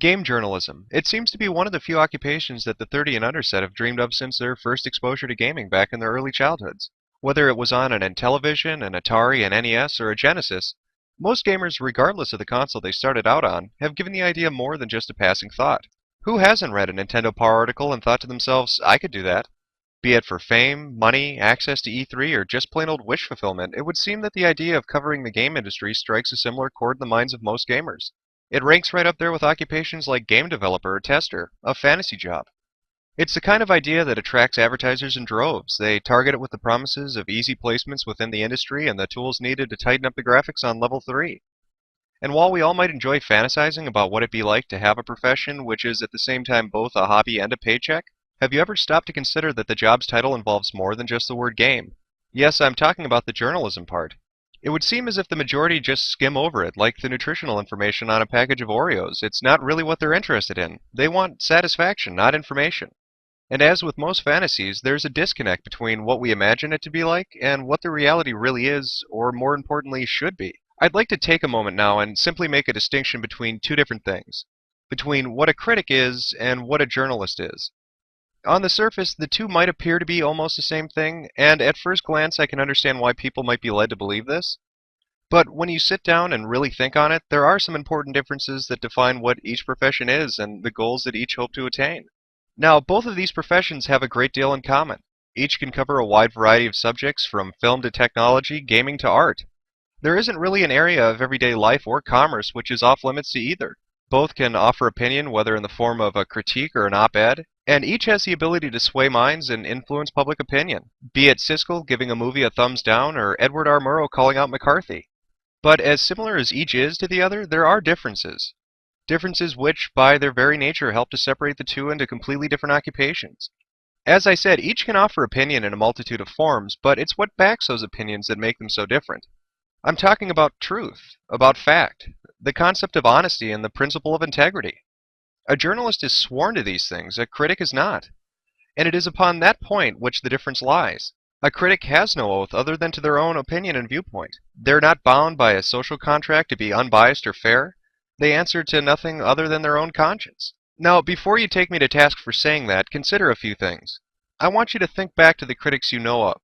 Game journalism. It seems to be one of the few occupations that the 30 and under set have dreamed of since their first exposure to gaming back in their early childhoods. Whether it was on an Intellivision, an Atari, an NES, or a Genesis, most gamers, regardless of the console they started out on, have given the idea more than just a passing thought. Who hasn't read a Nintendo Power article and thought to themselves, I could do that? Be it for fame, money, access to E3, or just plain old wish fulfillment, it would seem that the idea of covering the game industry strikes a similar chord in the minds of most gamers. It ranks right up there with occupations like game developer or tester, a fantasy job. It's the kind of idea that attracts advertisers in droves. They target it with the promises of easy placements within the industry and the tools needed to tighten up the graphics on level 3. And while we all might enjoy fantasizing about what it'd be like to have a profession which is at the same time both a hobby and a paycheck, have you ever stopped to consider that the job's title involves more than just the word game? Yes, I'm talking about the journalism part. It would seem as if the majority just skim over it, like the nutritional information on a package of Oreos. It's not really what they're interested in. They want satisfaction, not information. And as with most fantasies, there's a disconnect between what we imagine it to be like and what the reality really is, or more importantly, should be. I'd like to take a moment now and simply make a distinction between two different things. Between what a critic is and what a journalist is. On the surface, the two might appear to be almost the same thing, and at first glance I can understand why people might be led to believe this. But when you sit down and really think on it, there are some important differences that define what each profession is and the goals that each hope to attain. Now, both of these professions have a great deal in common. Each can cover a wide variety of subjects from film to technology, gaming to art. There isn't really an area of everyday life or commerce which is off limits to either. Both can offer opinion, whether in the form of a critique or an op-ed, and each has the ability to sway minds and influence public opinion, be it Siskel giving a movie a thumbs down or Edward R. Murrow calling out McCarthy. But as similar as each is to the other, there are differences. Differences which, by their very nature, help to separate the two into completely different occupations. As I said, each can offer opinion in a multitude of forms, but it's what backs those opinions that make them so different. I'm talking about truth, about fact, the concept of honesty and the principle of integrity. A journalist is sworn to these things, a critic is not. And it is upon that point which the difference lies. A critic has no oath other than to their own opinion and viewpoint. They're not bound by a social contract to be unbiased or fair. They answer to nothing other than their own conscience. Now, before you take me to task for saying that, consider a few things. I want you to think back to the critics you know of.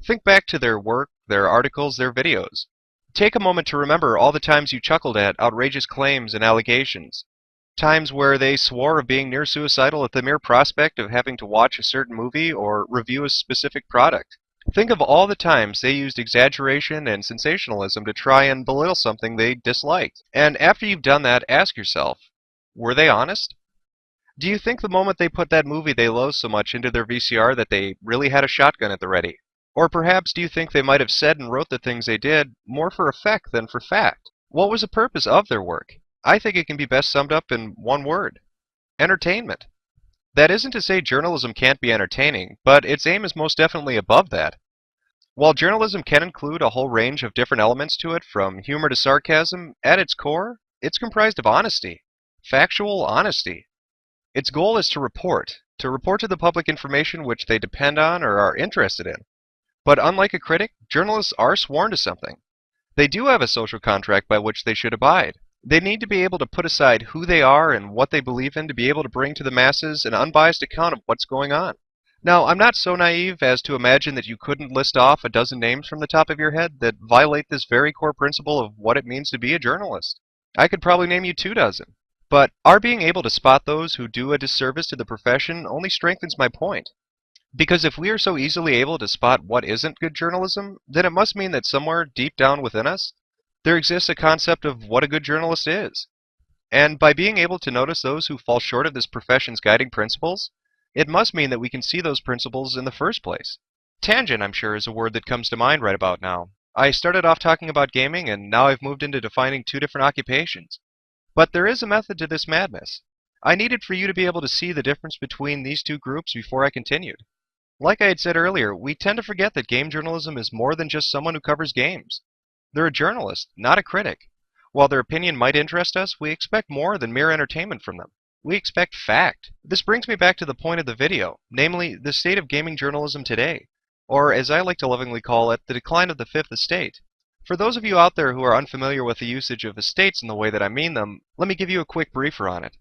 Think back to their work, their articles, their videos. Take a moment to remember all the times you chuckled at outrageous claims and allegations. Times where they swore of being near suicidal at the mere prospect of having to watch a certain movie or review a specific product. Think of all the times they used exaggeration and sensationalism to try and belittle something they disliked. And after you've done that, ask yourself, were they honest? Do you think the moment they put that movie they loathe so much into their VCR that they really had a shotgun at the ready? Or perhaps do you think they might have said and wrote the things they did more for effect than for fact? What was the purpose of their work? I think it can be best summed up in one word: entertainment. That isn't to say journalism can't be entertaining, but its aim is most definitely above that. While journalism can include a whole range of different elements to it, from humor to sarcasm, at its core, it's comprised of honesty. Factual honesty. Its goal is to report to the public information which they depend on or are interested in. But unlike a critic, journalists are sworn to something. They do have a social contract by which they should abide. They need to be able to put aside who they are and what they believe in to be able to bring to the masses an unbiased account of what's going on. Now, I'm not so naive as to imagine that you couldn't list off a dozen names from the top of your head that violate this very core principle of what it means to be a journalist. I could probably name you 24. But our being able to spot those who do a disservice to the profession only strengthens my point. Because if we are so easily able to spot what isn't good journalism, then it must mean that somewhere deep down within us, there exists a concept of what a good journalist is. And by being able to notice those who fall short of this profession's guiding principles, it must mean that we can see those principles in the first place. Tangent, I'm sure, is a word that comes to mind right about now. I started off talking about gaming, and now I've moved into defining two different occupations. But there is a method to this madness. I needed for you to be able to see the difference between these two groups before I continued. Like I had said earlier, we tend to forget that game journalism is more than just someone who covers games. They're a journalist, not a critic. While their opinion might interest us, we expect more than mere entertainment from them. We expect fact. This brings me back to the point of the video, namely the state of gaming journalism today, or as I like to lovingly call it, the decline of the fifth estate. For those of you out there who are unfamiliar with the usage of estates in the way that I mean them, let me give you a quick briefer on it.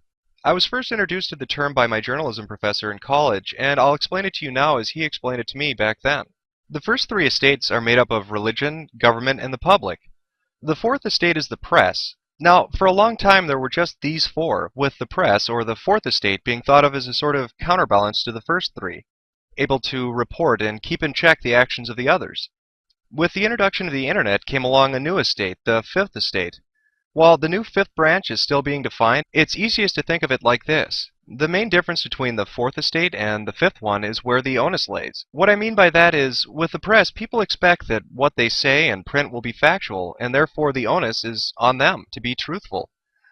I was first introduced to the term by my journalism professor in college, and I'll explain it to you now as he explained it to me back then. The first three estates are made up of religion, government, and the public. The fourth estate is the press. Now, for a long time there were just these four, with the press, or the fourth estate, being thought of as a sort of counterbalance to the first three, able to report and keep in check the actions of the others. With the introduction of the internet came along a new estate, the fifth estate. While the new fifth branch is still being defined, it's easiest to think of it like this. The main difference between the fourth estate and the fifth one is where the onus lays. What I mean by that is, with the press, people expect that what they say and print will be factual, and therefore the onus is on them to be truthful.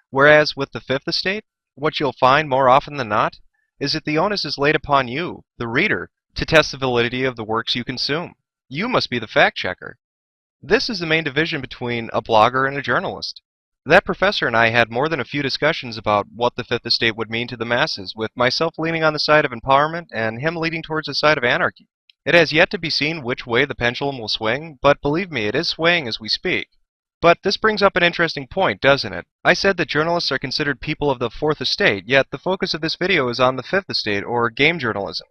Whereas with the fifth estate, what you'll find more often than not is that the onus is laid upon you, the reader, to test the validity of the works you consume. You must be the fact checker. This is the main division between a blogger and a journalist. That professor and I had more than a few discussions about what the fifth estate would mean to the masses, with myself leaning on the side of empowerment and him leaning towards the side of anarchy. It has yet to be seen which way the pendulum will swing, but believe me, it is swaying as we speak. But this brings up an interesting point, doesn't it? I said that journalists are considered people of the fourth estate, yet the focus of this video is on the fifth estate, or game journalism.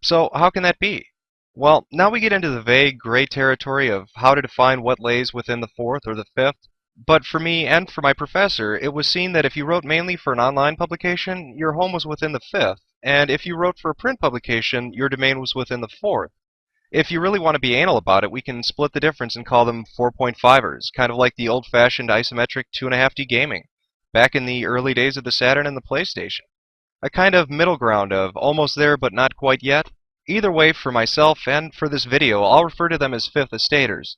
So how can that be? Well, now we get into the vague, gray territory of how to define what lays within the fourth or the fifth. But for me and for my professor, it was seen that if you wrote mainly for an online publication, your home was within the fifth, and if you wrote for a print publication, your domain was within the fourth. If you really want to be anal about it, we can split the difference and call them 4.5ers, kind of like the old-fashioned isometric 2.5D gaming, back in the early days of the Saturn and the PlayStation. A kind of middle ground of almost there but not quite yet. Either way, for myself and for this video, I'll refer to them as fifth estaters.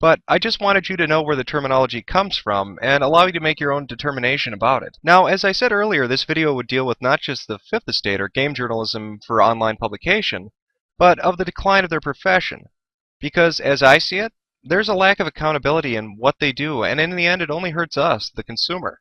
But I just wanted you to know where the terminology comes from and allow you to make your own determination about it. Now, as I said earlier, this video would deal with not just the fifth estate or game journalism for online publication, but of the decline of their profession. Because, as I see it, there's a lack of accountability in what they do, and in the end it only hurts us, the consumer.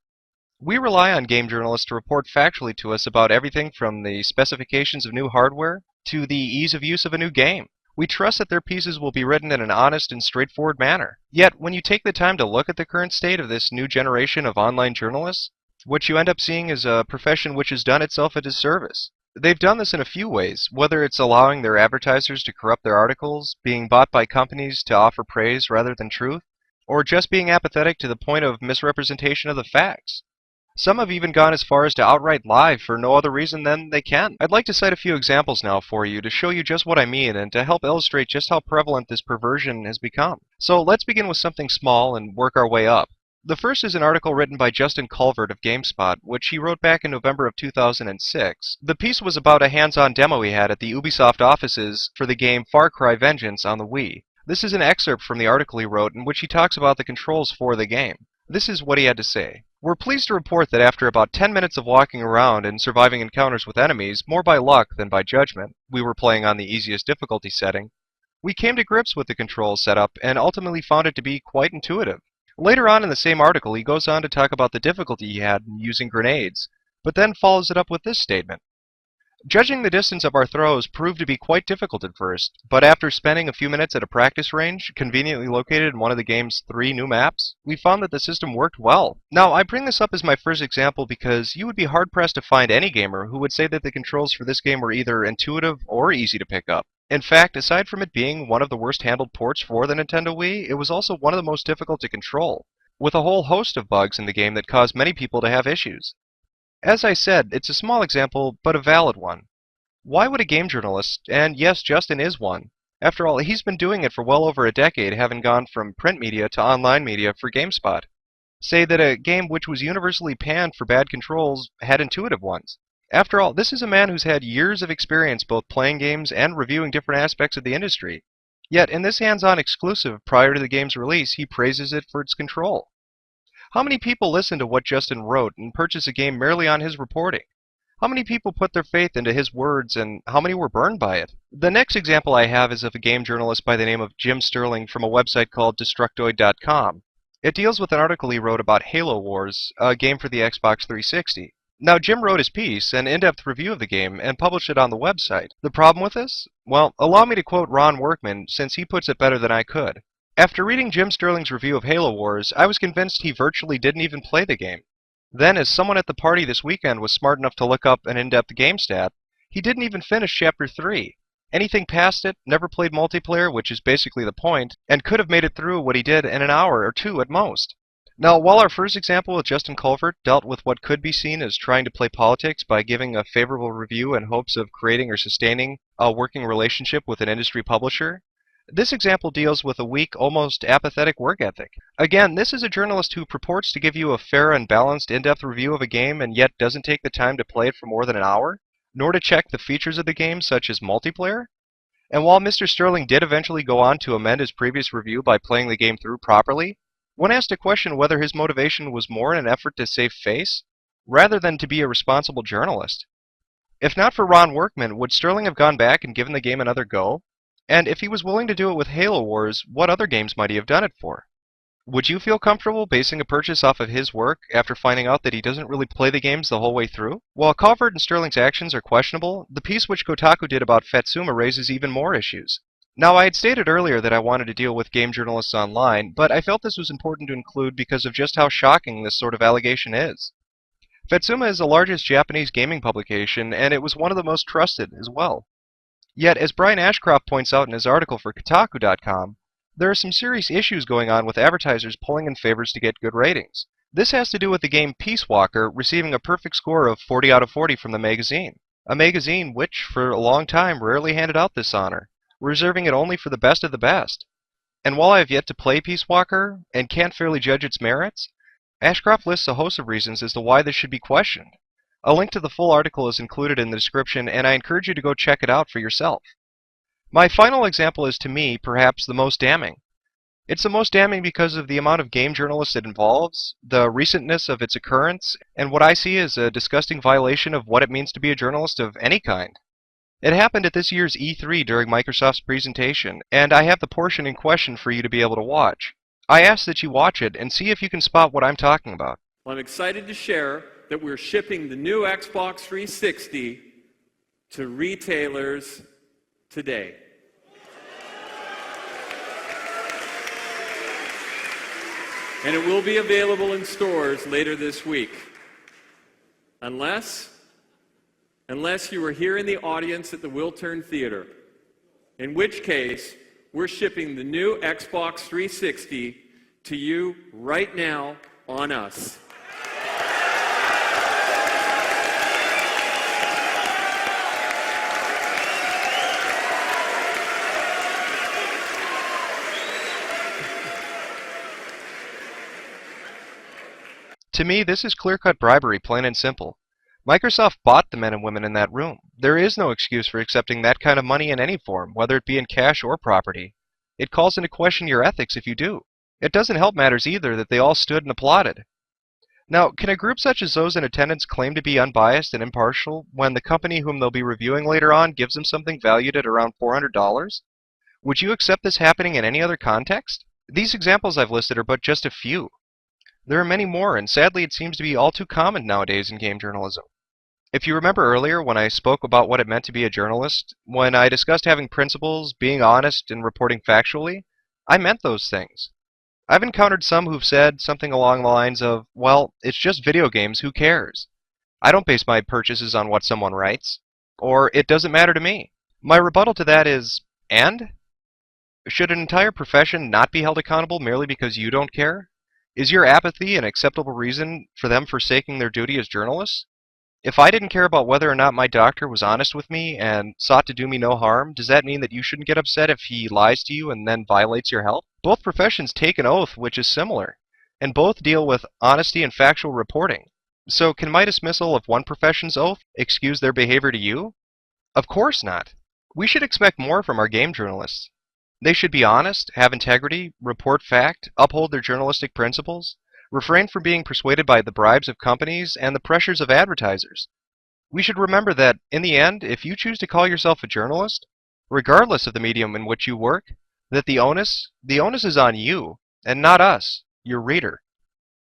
We rely on game journalists to report factually to us about everything from the specifications of new hardware to the ease of use of a new game. We trust that their pieces will be written in an honest and straightforward manner. Yet, when you take the time to look at the current state of this new generation of online journalists, what you end up seeing is a profession which has done itself a disservice. They've done this in a few ways, whether it's allowing their advertisers to corrupt their articles, being bought by companies to offer praise rather than truth, or just being apathetic to the point of misrepresentation of the facts. Some have even gone as far as to outright lie for no other reason than they can. I'd like to cite a few examples now for you to show you just what I mean and to help illustrate just how prevalent this perversion has become. So let's begin with something small and work our way up. The first is an article written by Justin Calvert of Gamespot, which he wrote back in November of 2006. The piece was about a hands-on demo he had at the Ubisoft offices for the game Far Cry Vengeance on the Wii. This is an excerpt from the article he wrote in which he talks about the controls for the game. This is what he had to say. We're pleased to report that after about 10 minutes of walking around and surviving encounters with enemies, more by luck than by judgment, we were playing on the easiest difficulty setting, we came to grips with the control setup and ultimately found it to be quite intuitive. Later on in the same article, he goes on to talk about the difficulty he had in using grenades, but then follows it up with this statement. Judging the distance of our throws proved to be quite difficult at first, but after spending a few minutes at a practice range, conveniently located in one of the game's 3 new maps, we found that the system worked well. Now, I bring this up as my first example because you would be hard-pressed to find any gamer who would say that the controls for this game were either intuitive or easy to pick up. In fact, aside from it being one of the worst-handled ports for the Nintendo Wii, it was also one of the most difficult to control, with a whole host of bugs in the game that caused many people to have issues. As I said, it's a small example, but a valid one. Why would a game journalist, and yes, Justin is one, after all, he's been doing it for well over a decade, having gone from print media to online media for Gamespot, say that a game which was universally panned for bad controls had intuitive ones? After all, this is a man who's had years of experience both playing games and reviewing different aspects of the industry. Yet, in this hands-on exclusive prior to the game's release, he praises it for its control. How many people listen to what Justin wrote and purchase a game merely on his reporting? How many people put their faith into his words, and how many were burned by it? The next example I have is of a game journalist by the name of Jim Sterling from a website called Destructoid.com. It deals with an article he wrote about Halo Wars, a game for the Xbox 360. Now, Jim wrote his piece, an in-depth review of the game, and published it on the website. The problem with this? Well, allow me to quote Ron Workman, since he puts it better than I could. After reading Jim Sterling's review of Halo Wars, I was convinced he virtually didn't even play the game. Then, as someone at the party this weekend was smart enough to look up an in-depth game stat, he didn't even finish Chapter 3. Anything past it, never played multiplayer, which is basically the point, and could have made it through what he did in an hour or two at most. Now, while our first example with Justin Calvert dealt with what could be seen as trying to play politics by giving a favorable review in hopes of creating or sustaining a working relationship with an industry publisher, this example deals with a weak, almost apathetic work ethic. Again, this is a journalist who purports to give you a fair and balanced in-depth review of a game and yet doesn't take the time to play it for more than an hour, nor to check the features of the game such as multiplayer. And while Mr. Sterling did eventually go on to amend his previous review by playing the game through properly, one has to question whether his motivation was more in an effort to save face, rather than to be a responsible journalist. If not for Ron Workman, would Sterling have gone back and given the game another go? And if he was willing to do it with Halo Wars, what other games might he have done it for? Would you feel comfortable basing a purchase off of his work after finding out that he doesn't really play the games the whole way through? While Calvert and Sterling's actions are questionable, the piece which Kotaku did about Fatsuma raises even more issues. Now, I had stated earlier that I wanted to deal with game journalists online, but I felt this was important to include because of just how shocking this sort of allegation is. Fatsuma is the largest Japanese gaming publication, and it was one of the most trusted as well. Yet, as Brian Ashcraft points out in his article for Kotaku.com, there are some serious issues going on with advertisers pulling in favors to get good ratings. This has to do with the game Peace Walker receiving a perfect score of 40 out of 40 from the magazine, a magazine which, for a long time, rarely handed out this honor, reserving it only for the best of the best. And while I have yet to play Peace Walker, and can't fairly judge its merits, Ashcraft lists a host of reasons as to why this should be questioned. A link to the full article is included in the description, and I encourage you to go check it out for yourself. My final example is, to me, perhaps the most damning. It's the most damning because of the amount of game journalists it involves, the recentness of its occurrence, and what I see as a disgusting violation of what it means to be a journalist of any kind. It happened at this year's E3 during Microsoft's presentation, and I have the portion in question for you to be able to watch. I ask that you watch it and see if you can spot what I'm talking about. Well, I'm excited to share that we're shipping the new Xbox 360 to retailers today. And it will be available in stores later this week. Unless you were here in the audience at the Wiltern Theater, in which case we're shipping the new Xbox 360 to you right now on us. To me, this is clear-cut bribery, plain and simple. Microsoft bought the men and women in that room. There is no excuse for accepting that kind of money in any form, whether it be in cash or property. It calls into question your ethics if you do. It doesn't help matters either that they all stood and applauded. Now, can a group such as those in attendance claim to be unbiased and impartial when the company whom they'll be reviewing later on gives them something valued at around $400? Would you accept this happening in any other context? These examples I've listed are but just a few. There are many more, and sadly it seems to be all too common nowadays in game journalism. If you remember earlier when I spoke about what it meant to be a journalist, when I discussed having principles, being honest, and reporting factually, I meant those things. I've encountered some who've said something along the lines of, well, it's just video games, who cares? I don't base my purchases on what someone writes. Or, it doesn't matter to me. My rebuttal to that is, and? Should an entire profession not be held accountable merely because you don't care? Is your apathy an acceptable reason for them forsaking their duty as journalists? If I didn't care about whether or not my doctor was honest with me and sought to do me no harm, does that mean that you shouldn't get upset if he lies to you and then violates your health? Both professions take an oath which is similar, and both deal with honesty and factual reporting. So can my dismissal of one profession's oath excuse their behavior to you? Of course not. We should expect more from our game journalists. They should be honest, have integrity, report fact, uphold their journalistic principles, refrain from being persuaded by the bribes of companies and the pressures of advertisers. We should remember that, in the end, if you choose to call yourself a journalist, regardless of the medium in which you work, that the onus is on you, and not us, your reader.